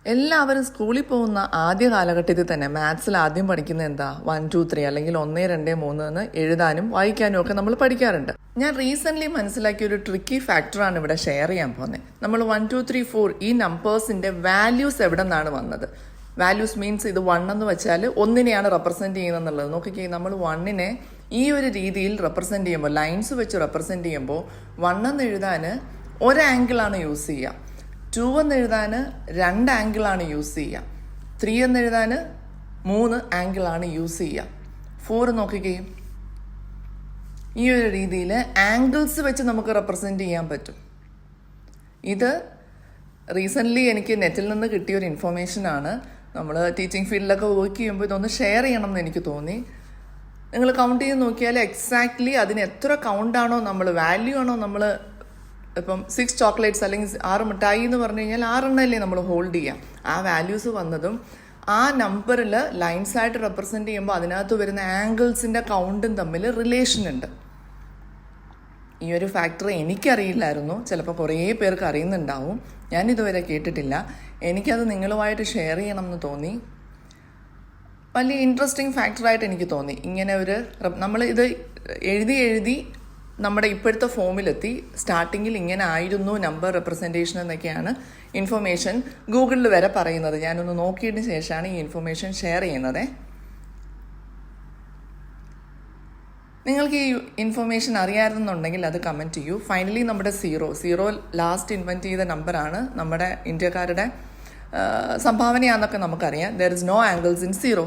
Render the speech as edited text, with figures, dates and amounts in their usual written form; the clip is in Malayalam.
എല്ലാവരും സ്കൂളിൽ പോകുന്ന ആദ്യ കാലഘട്ടത്തിൽ തന്നെ മാത്സിൽ ആദ്യം പഠിക്കുന്നത് എന്താ 1 2 3 അല്ലെങ്കിൽ 1 2 3 എന്ന് എഴുതാനും വായിക്കാനും ഒക്കെ നമ്മൾ പഠിക്കാറുണ്ട്. ഞാൻ റീസെൻ്റ്ലി മനസ്സിലാക്കിയ ഒരു ട്രിക്കി ഫാക്ടറാണ് ഇവിടെ ഷെയർ ചെയ്യാൻ പോകുന്നത്. നമ്മൾ 1 2 3 4 ഈ നമ്പേഴ്സിൻ്റെ വാല്യൂസ് എവിടെ നിന്നാണ് വന്നത്? വാല്യൂസ് മീൻസ് ഇത് 1 എന്ന് വെച്ചാൽ ഒന്നിനെയാണ് റെപ്രസെൻറ്റ് ചെയ്യുന്നത്. നോക്കിക്കേ, നമ്മൾ 1നെ ഈ ഒരു രീതിയിൽ റെപ്രസെൻറ്റ് ചെയ്യുമ്പോൾ, ലൈൻസ് വെച്ച് റെപ്രസെൻറ്റ് ചെയ്യുമ്പോൾ 1 എന്ന് എഴുതാൻ ഒരു ആംഗിളാണ് യൂസ് ചെയ്യുക, 2 എന്ന് എഴുതാൻ 2 ആംഗിളാണ് യൂസ് ചെയ്യുക, 3 എന്ന് എഴുതാൻ 3 ആംഗിളാണ് യൂസ് ചെയ്യുക, 4 നോക്കുകയും ഈ ഒരു രീതിയിൽ ആംഗിൾസ് വെച്ച് നമുക്ക് റെപ്രസെൻറ്റ് ചെയ്യാൻ പറ്റും. ഇത് റീസെൻ്റ്ലി എനിക്ക് നെറ്റിൽ നിന്ന് കിട്ടിയ ഒരു ഇൻഫർമേഷനാണ്. നമ്മൾ ടീച്ചിങ് ഫീൽഡിലൊക്കെ വർക്ക് ചെയ്യുമ്പോൾ ഇതൊന്ന് ഷെയർ ചെയ്യണം എന്ന് എനിക്ക് തോന്നി. നിങ്ങൾ കൗണ്ട് ചെയ്ത് നോക്കിയാൽ എക്സാക്ട്ലി അതിന് എത്ര കൗണ്ടാണോ നമ്മൾ, വാല്യൂ ആണോ നമ്മൾ, ഇപ്പം 6 ചോക്ലേറ്റ്സ് അല്ലെങ്കിൽ 6 മിഠായി എന്ന് പറഞ്ഞു കഴിഞ്ഞാൽ 6 എണ്ണല്ലേ നമ്മൾ ഹോൾഡ് ചെയ്യാം. ആ വാല്യൂസ് വന്നതും ആ നമ്പറിൽ ലൈൻസായിട്ട് റെപ്രസെൻറ്റ് ചെയ്യുമ്പോൾ അതിനകത്ത് വരുന്ന ആംഗിൾസിൻ്റെ കൗണ്ടും തമ്മിൽ റിലേഷൻ ഉണ്ട്. ഈ ഒരു ഫാക്ടർ എനിക്കറിയില്ലായിരുന്നു, ചിലപ്പോൾ കുറേ പേർക്ക് അറിയുന്നുണ്ടാവും. ഞാനിതുവരെ കേട്ടിട്ടില്ല. എനിക്കത് നിങ്ങളുമായിട്ട് ഷെയർ ചെയ്യണം എന്ന് തോന്നി. വലിയ ഇൻട്രസ്റ്റിംഗ് ഫാക്ടറായിട്ട് എനിക്ക് തോന്നി. ഇങ്ങനെ ഒരു നമ്മൾ ഇത് എഴുതി നമ്മുടെ ഇപ്പോഴത്തെ ഫോമിലെത്തി. സ്റ്റാർട്ടിങ്ങിൽ ഇങ്ങനെ ആയിരുന്നു നമ്പർ റെപ്രസെൻറ്റേഷൻ എന്നൊക്കെയാണ് ഇൻഫർമേഷൻ ഗൂഗിളിൽ വരെ പറയുന്നത്. ഞാനൊന്ന് നോക്കിയതിന് ശേഷമാണ് ഈ ഇൻഫർമേഷൻ ഷെയർ ചെയ്യുന്നത്. നിങ്ങൾക്ക് ഈ ഇൻഫർമേഷൻ അറിയാമെന്നുണ്ടെങ്കിൽ അത് കമൻറ്റ് ചെയ്യൂ. ഫൈനലി നമ്മുടെ സീറോ ലാസ്റ്റ് ഇൻവെൻറ്റ് ചെയ്ത നമ്പറാണ്, നമ്മുടെ ഇന്ത്യക്കാരുടെ സംഭാവനയാണെന്നൊക്കെ നമുക്കറിയാം. There is no angles in 0.